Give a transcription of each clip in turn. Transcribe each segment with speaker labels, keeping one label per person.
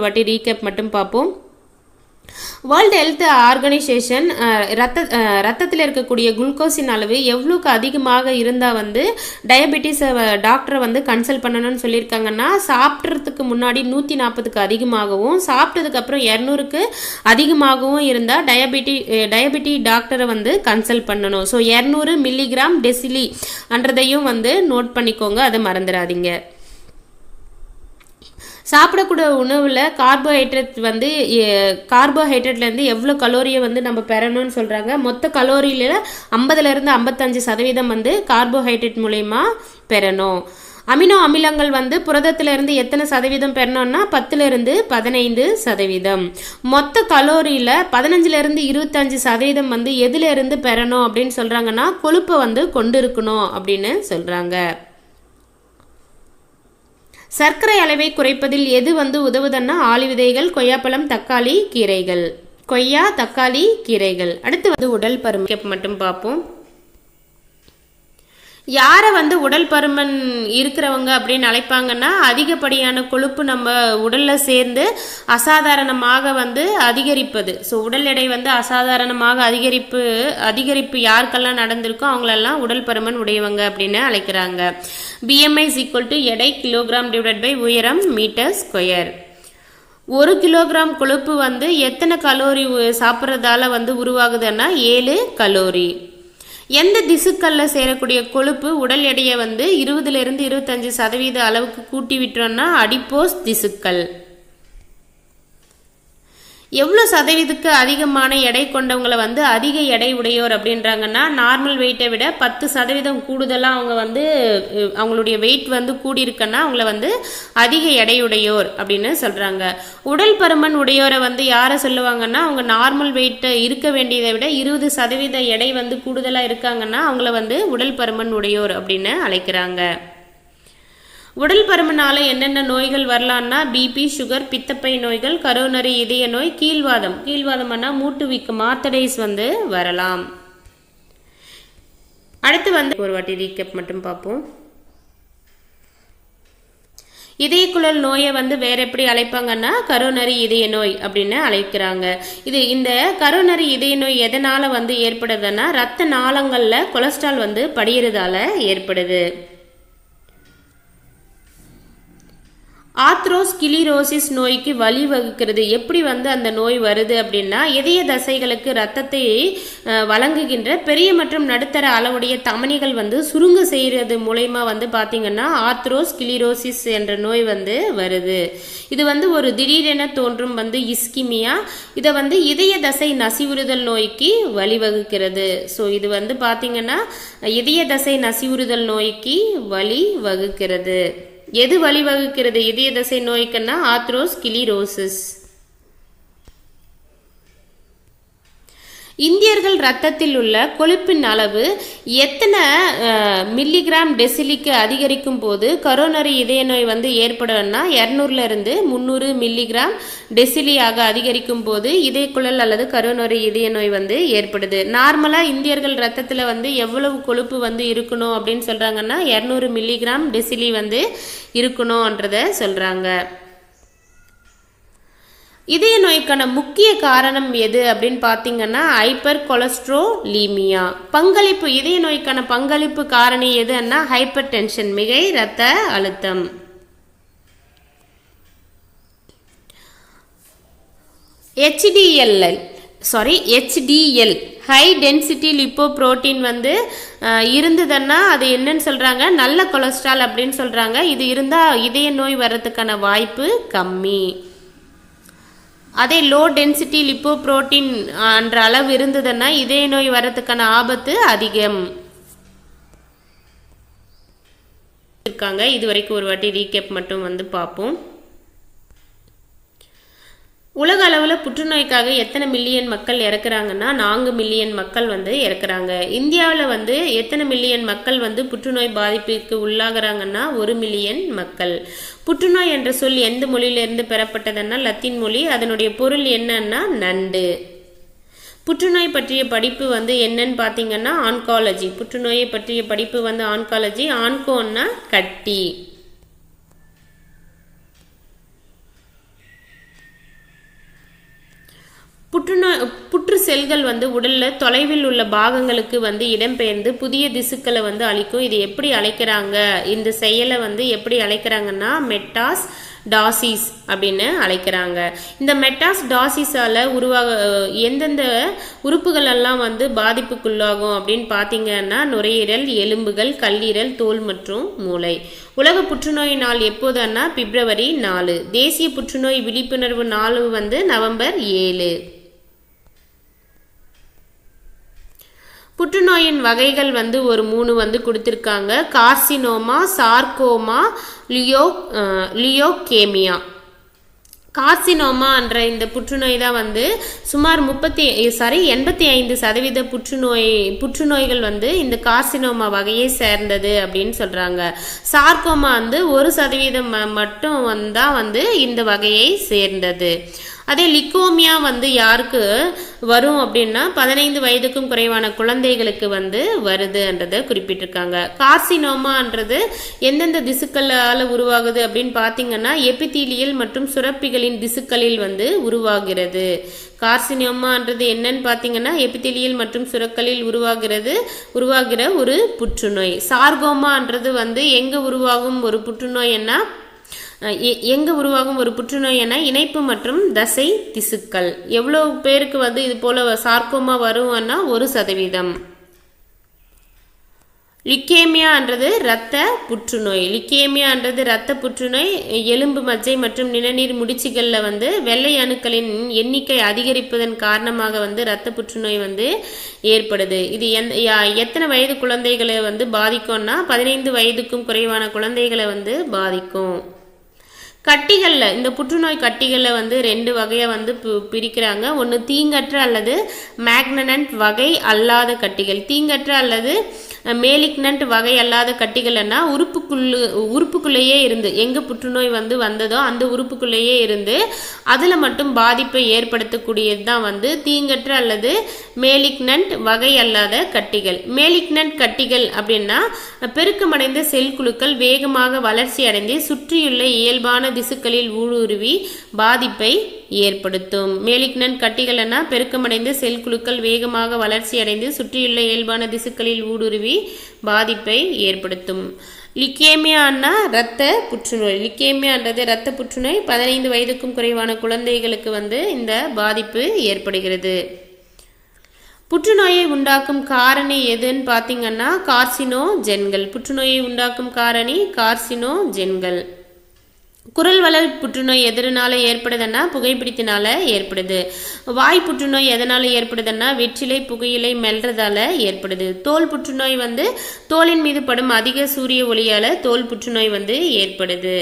Speaker 1: ஒரு வாட்டி ரீகேப் மட்டும் பார்ப்போம். வேர்ல்டு ஹெல்த் ஆர்கனைசேஷன் ரத்தத்தில் இருக்கக்கூடிய குளுக்கோஸின் அளவு எவ்வளோக்கு அதிகமாக இருந்தால் வந்து டயபெட்டிஸ் டாக்டரை வந்து கன்சல்ட் பண்ணணும்னு சொல்லியிருக்காங்கன்னா, சாப்பிட்றதுக்கு முன்னாடி 140க்கு அதிகமாகவும் சாப்பிட்டதுக்கு அப்புறம் 200க்கு அதிகமாகவும் இருந்தால் டயபெட்டி டாக்டரை வந்து கன்சல்ட் பண்ணணும். ஸோ 200 மில்லிகிராம் டெசிலி அன்றதையும் வந்து நோட் பண்ணிக்கோங்க, அதை மறந்துடாதீங்க. சாப்பிடக்கூடிய உணவில் கார்போஹைட்ரேட்லேருந்து எவ்வளோ கலோரியை வந்து நம்ம பெறணும்னு சொல்கிறாங்க. மொத்த கலோரியில் 50லேருந்து 55% வந்து கார்போஹைட்ரேட் மூலயமா பெறணும். அமினோ அமிலங்கள் வந்து புரதத்திலிருந்து எத்தனை சதவீதம் பெறணும்னா 10லேருந்து 15%. மொத்த கலோரியில் 15லேருந்து 25% வந்து எதுலேருந்து பெறணும் அப்படின்னு சொல்கிறாங்கன்னா, கொழுப்பை வந்து கொண்டு இருக்கணும் அப்படின்னு சொல்கிறாங்க. சர்க்கரை அளவை குறைப்பதில் எது வந்து உதவுதுன்னா, ஆளி விதைகள், கொய்யாப்பழம், தக்காளி, கீரைகள். கொய்யா, தக்காளி, கீரைகள். அடுத்து வந்து உடல் பருமன் மட்டும் பார்ப்போம். யாரை வந்து உடல் பருமன் இருக்கிறவங்க அப்படின்னு அழைப்பாங்கன்னா, அதிகப்படியான கொழுப்பு நம்ம உடலில் சேர்ந்து அசாதாரணமாக வந்து அதிகரிப்பது. ஸோ உடல் எடை வந்து அசாதாரணமாக அதிகரிப்பு யாருக்கெல்லாம் நடந்திருக்கோ அவங்களெல்லாம் உடல் பருமன் உடையவங்க அப்படின்னு அழைக்கிறாங்க. BMI = எடை கிலோகிராம் / உயரம் மீட்டர் ஸ்கொயர். 1 கிலோகிராம் கொழுப்பு வந்து எத்தனை கலோரி சாப்பிட்றதால வந்து உருவாகுதுன்னா 7 கலோரி. எந்த திசுக்கல்ல சேரக்கூடிய கொழுப்பு உடல் எடையை வந்து 20லேருந்து 25% அளவுக்கு கூட்டி விட்டோம்னா அடிப்போஸ் திசுக்கள். எவ்வளோ சதவீதத்துக்கு அதிகமான எடை கொண்டவங்களை வந்து அதிக எடை உடையோர் அப்படின்றாங்கன்னா, நார்மல் வெயிட்டை விட 10% கூடுதலாக அவங்க வந்து அவங்களுடைய வெயிட் வந்து கூடியிருக்குன்னா அவங்கள வந்து அதிக எடையுடையோர் அப்படின்னு சொல்கிறாங்க. உடல் பருமன் உடையோரை வந்து யாரை சொல்லுவாங்கன்னா, அவங்க நார்மல் வெயிட்டை இருக்க வேண்டியதை விட 20% எடை வந்து கூடுதலாக இருக்காங்கன்னா அவங்கள வந்து உடல் பருமன் உடையோர் அப்படின்னு அழைக்கிறாங்க. உடல் பருமனால என்னென்ன நோய்கள் வரலான்னா, பிபி, சுகர், பித்தப்பை நோய்கள், கரோனரி இதய நோய், கீழ்வாதம்னா மூட்டு வீக்கம், ஆர்த்தடைஸ் வந்து வரலாம். அடுத்து வந்து ஒரு வாட்டி ரீகேப் மட்டும் பார்ப்போம். இதயக்குழல் நோயை வந்து வேற எப்படி அழைப்பாங்கன்னா, கரோனரி இதய நோய் அப்படின்னு அழைக்கிறாங்க. இந்த கரோனரி இதய நோய் எதனால வந்து ஏற்படுதுன்னா, ரத்த நாளங்கள்ல கொலஸ்ட்ரால் வந்து படியறதால ஏற்படுது. ஆத்ரோஸ்கிலிரோசிஸ் நோய்க்கு வழிவகுக்கிறது. எப்படி வந்து அந்த நோய் வருது அப்படின்னா, இதய தசைகளுக்கு ரத்தத்தை வழங்குகின்ற பெரிய மற்றும் நடுத்தர அளவுடைய தமனிகள் வந்து சுருங்க செய்யறது மூலயமா வந்து பார்த்தீங்கன்னா ஆத்ரோஸ்கிலிரோசிஸ் என்ற நோய் வந்து வருது. இது வந்து ஒரு திடீரென தோன்றும் வந்து இஸ்கிமியா. இதை வந்து இதய தசை நசிவுறுதல் நோய்க்கு வழிவகுக்கிறது. ஸோ இது வந்து பார்த்தீங்கன்னா இதய தசை நசிவுறுதல் நோய்க்கு வழிவகுக்கிறது. எது வழிவகுக்கிறது இதய தசை நோய்க்குன்னா ஆத்ரோஸ்கிலிரோசிஸ். இந்தியர்கள் ரத்தத்தில் உள்ள கொழுப்பின் அளவு எத்தனை மில்லிகிராம் டெசிலிக்கு அதிகரிக்கும் போது கரோனரி இதய நோய் வந்து ஏற்படும்னா 200லேருந்து 300 மில்லிகிராம் டெசிலியாக அதிகரிக்கும் போது இதயக்குழல் அல்லது கரோனரி இதய நோய் வந்து ஏற்படுது. நார்மலாக இந்தியர்கள் ரத்தத்தில் வந்து எவ்வளவு கொழுப்பு வந்து இருக்கணும் அப்படின்னு சொல்கிறாங்கன்னா 200 மில்லிகிராம் டெசிலி வந்து இருக்கணும்ன்றத சொல்கிறாங்க. இதய நோய்க்கான முக்கிய காரணம் எது அப்படின்னு பார்த்தீங்கன்னா ஹைப்பர் கொலஸ்ட்ரோலீமியா. இதய நோய்க்கான பங்களிப்பு காரணி எதுன்னா ஹைப்பர் டென்ஷன், மிகை இரத்த அழுத்தம். HDL ஹை டென்சிட்டி லிப்போப்ரோட்டீன் வந்து இருந்ததுன்னா அது என்னன்னு சொல்றாங்க, நல்ல கொலஸ்ட்ரால் அப்படின்னு சொல்றாங்க. இது இருந்தால் இதய நோய் வர்றதுக்கான வாய்ப்பு கம்மி. அதே லோ டென்சிட்டி லிப்போப்ரோட்டீன் என்ற அளவு இருந்ததுன்னா இதய நோய் வர்றதுக்கான ஆபத்து அதிகம். இது வரைக்கும் ஒரு வாட்டி ரீகேப் மட்டும் வந்து பார்ப்போம். உலக அளவில் புற்றுநோய்க்காக எத்தனை மில்லியன் மக்கள் இறக்குறாங்கன்னா 4 மில்லியன் மக்கள் வந்து இறக்குறாங்க. இந்தியாவில் வந்து எத்தனை மில்லியன் மக்கள் வந்து புற்றுநோய் பாதிப்புக்கு உள்ளாகிறாங்கன்னா 1 மில்லியன் மக்கள். புற்றுநோய் என்ற சொல் எந்த மொழியிலிருந்து பெறப்பட்டதுன்னா லத்தீன் மொழி. அதனுடைய பொருள் என்னன்னா நண்டு. புற்றுநோய் பற்றிய படிப்பு வந்து என்னன்னு பார்த்தீங்கன்னா ஆன்காலஜி. புற்றுநோயை பற்றிய படிப்பு வந்து ஆன்காலஜி. ஆன்கோன்னா கட்டி. புற்று செல்கள் வந்து உடல்ல தொலைவில் உள்ள பாகங்களுக்கு வந்து இடம்பெயர்ந்து புதிய திசுக்களை வந்து அளிக்கும். இது எப்படி அழைக்கிறாங்க, இந்த செயலை வந்து எப்படி அழைக்கிறாங்கன்னா மெட்டாஸ்டாசிஸ் அப்படின்னு அழைக்கிறாங்க. இந்த மெட்டாஸ்டாசிஸால எந்தெந்த உறுப்புகள் எல்லாம் வந்து பாதிப்புக்குள்ளாகும் அப்படின்னு பார்த்தீங்கன்னா நுரையீரல், எலும்புகள், கல்லீரல், தோல் மற்றும் மூளை. உலக புற்றுநோய் நாள் எப்போதுன்னா பிப்ரவரி 4. தேசிய புற்றுநோய் விழிப்புணர்வு நாள் வந்து நவம்பர் 7. புற்றுநோயின் வகைகள் வந்து ஒரு 3 வந்து கொடுத்திருக்காங்க. Carcinoma, sarcoma, லியோகேமியா. கார்சினோமா என்ற இந்த புற்றுநோய் தான் வந்து சுமார் 85% புற்றுநோய்கள் வந்து இந்த கார்சினோமா வகையை சேர்ந்தது அப்படின்னு சொல்றாங்க. சார்கோமா வந்து 1% மட்டும் தான் வந்து இந்த வகையை சேர்ந்தது. அதே லிக்கோமியா வந்து யாருக்கு வரும் அப்படின்னா 15 வயதுக்கும் குறைவான குழந்தைகளுக்கு வந்து வருதுன்றதை குறிப்பிட்டிருக்காங்க. கார்சினோமான்றது எந்தெந்த திசுக்களால் உருவாகுது அப்படின்னு பார்த்தீங்கன்னா எபிதீலியல் மற்றும் சுரப்பிகளின் திசுக்களில் வந்து உருவாகிறது. கார்சினோமான்றது என்னன்னு பார்த்தீங்கன்னா எபிதீலியல் மற்றும் சுரக்களில் உருவாகிற ஒரு புற்றுநோய். சார்கோமான்றது வந்து எங்க உருவாகும் ஒரு புற்றுநோய் என இணைப்பு மற்றும் தசை திசுக்கள். எவ்வளவு பேருக்கு வந்து இது போல சார்கோமா வரும்னா 1%. லிக்கேமியான்றது இரத்த புற்றுநோய். எலும்பு, மஜ்ஜை மற்றும் நிணநீர் முடிச்சுகளில் வந்து வெள்ளை அணுக்களின் எண்ணிக்கை அதிகரிப்பதன் காரணமாக வந்து இரத்த புற்றுநோய் வந்து ஏற்படுது. இது எத்தனை வயது குழந்தைகளை வந்து பாதிக்கும்னா 15 வயதுக்கும் குறைவான குழந்தைகளை வந்து பாதிக்கும். கட்டிகள்ல இந்த புற்றுநோய் கட்டிகள்ல வந்து 2 வகையா வந்து பிரிக்கிறாங்க. ஒன்று தீங்கற்ற அல்லது மேக்னனன்ட் வகை அல்லாத கட்டிகள். தீங்கற்ற அல்லது மேலிக்னன்ட் வகை அல்லாத கட்டிகள்னா உறுப்புக்குள்ளேயே இருந்து எங்க புற்றுநோய் வந்து வந்ததோ அந்த உறுப்புக்குள்ளேயே இருந்து அதுல மட்டும் பாதிப்பை ஏற்படுத்தக்கூடியது தான் வந்து தீங்கற்ற அல்லது மேலிக்னன்ட் வகை அல்லாத கட்டிகள். மேலிக்னன்ட் கட்டிகள் அப்படின்னா பெருக்கமடைந்த செல் குழுக்கள் வேகமாக வளர்ச்சி அடைந்து சுற்றியுள்ள இயல்பான திசுக்களில் ஊடுருவி பாதிப்பை ஏற்படுத்தும். மேலிக்னன்ட் கட்டிகள்னா பெருக்கமடைந்த செல் குழுக்கள் வேகமாக வளர்ச்சி அடைந்து சுற்றியுள்ள இயல்பான திசுக்களில் ஊடுருவி பாதிப்பை ஏற்படுத்தும். லிக்கேமியான்னா இரத்த புற்றுநோய். 15 வயதுக்கும் குறைவான குழந்தைகளுக்கு வந்து இந்த பாதிப்பு ஏற்படுகிறது. புற்றுநோயை உண்டாக்கும் காரணி எதுன்னு பார்த்தீங்கன்னா கார்சினோஜென்கள். புற்றுநோயை உண்டாக்கும் காரணி கார்சினோஜென்கள். குரல் வளர் புற்றுநோய் எதனால ஏற்படுதுன்னா புகைப்பிடித்தினால ஏற்படுது. வாய் புற்றுநோய் எதனால ஏற்படுதுன்னா வெற்றிலை, புகையிலை மெல்றதால ஏற்படுது. தோல் புற்றுநோய் வந்து தோலின் மீது படும் அதிக சூரிய ஒளியால தோல் புற்றுநோய் வந்து ஏற்படுது.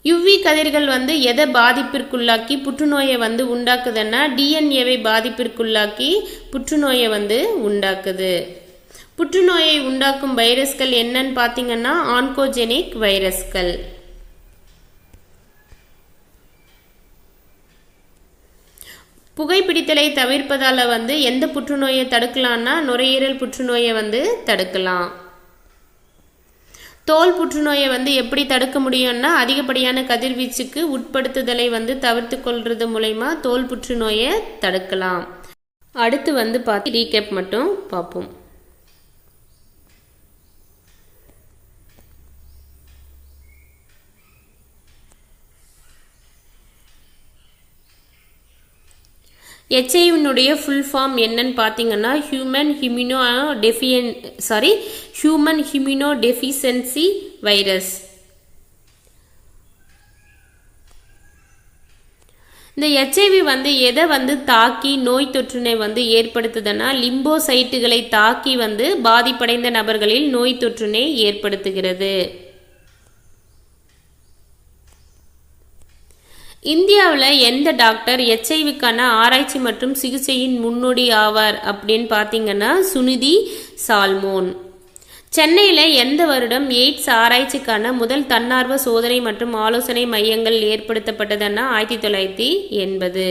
Speaker 1: யுவி கதிர்கள் வந்து எதை பாதிப்பிற்குள்ளாக்கி புற்றுநோயை வந்து உண்டாக்குதுன்னா டிஎன்ஏவை பாதிப்பிற்குள்ளாக்கி புற்றுநோயை வந்து உண்டாக்குது. புற்றுநோயை உண்டாக்கும் வைரஸ்கள் என்னன்னு பார்த்தீங்கன்னா ஆன்கோஜெனிக் வைரஸ்கள். புகைப்பிடித்தலை தவிர்ப்பதால வந்து எந்த புற்றுநோயை தடுக்கலாம்னா நுரையீரல் புற்றுநோயை வந்து தடுக்கலாம். தோல் புற்றுநோயை வந்து எப்படி தடுக்க முடியும்னா அதிகப்படியான கதிர்வீச்சுக்கு உட்படுத்துதலை வந்து தவிர்த்து கொள்றது மூலமா தோல் புற்றுநோயை தடுக்கலாம். அடுத்து வந்து ரீகேப் மட்டும் பார்ப்போம். HIVனுடைய ஃபுல் ஃபார்ம் என்னன்னு பார்த்தீங்கன்னா ஹியூமன் ஹியூமனோடெஃபிஷியன்சி வைரஸ். இந்த HIV வந்து எதை வந்து தாக்கி நோய் தொற்றினை வந்து ஏற்படுத்துதுன்னா லிம்போசைட்டுகளை தாக்கி வந்து பாதிப்படைந்த நபர்களில் நோய் தொற்றினை ஏற்படுத்துகிறது. இந்தியாவில் எந்த டாக்டர் HIVக்கான ஆராய்ச்சி மற்றும் சிகிச்சையின் முன்னோடி ஆவார் அப்படின்னு பார்த்தீங்கன்னா சுனிதி சால்மோன். சென்னையில் எந்த வருடம் எய்ட்ஸ் ஆராய்ச்சிக்கான முதல் தன்னார்வ சோதனை மற்றும் ஆலோசனை மையங்கள் ஏற்படுத்தப்பட்டதுன்னா 1980.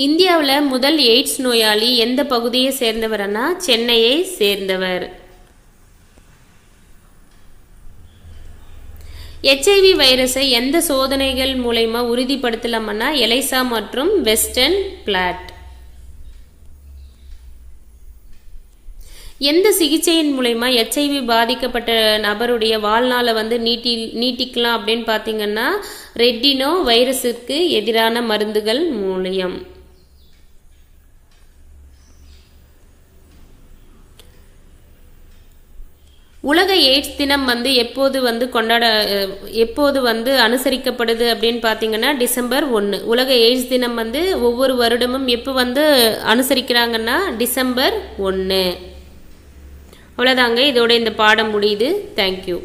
Speaker 1: இந்தியாவில் முதல் எய்ட்ஸ் நோயாளி எந்த பகுதியை சேர்ந்தவர்னா சென்னையை சேர்ந்தவர். HIV வைரஸை எந்த சோதனைகள் மூலமா உறுதிப்படுத்தலாம்னா எலைசா மற்றும் வெஸ்டர்ன் பிளாட். எந்த சிகிச்சையின் மூலமா HIV பாதிக்கப்பட்ட நபருடைய வாழ்நாளை வந்து நீட்டிக்கலாம் அப்படின்னு பார்த்தீங்கன்னா ரெட்டினோ வைரஸுக்கு எதிரான மருந்துகள் மூலம். உலக எய்ட்ஸ் தினம் வந்து எப்போது வந்து அனுசரிக்கப்படுது அப்படின்னு பார்த்தீங்கன்னா டிசம்பர் 1. உலக எய்ட்ஸ் தினம் வந்து ஒவ்வொரு வருடமும் எப்போ வந்து அனுசரிக்கிறாங்கன்னா டிசம்பர் 1. அவ்வளோதாங்க, இதோட இந்த பாடம் முடியுது. தேங்க்யூ.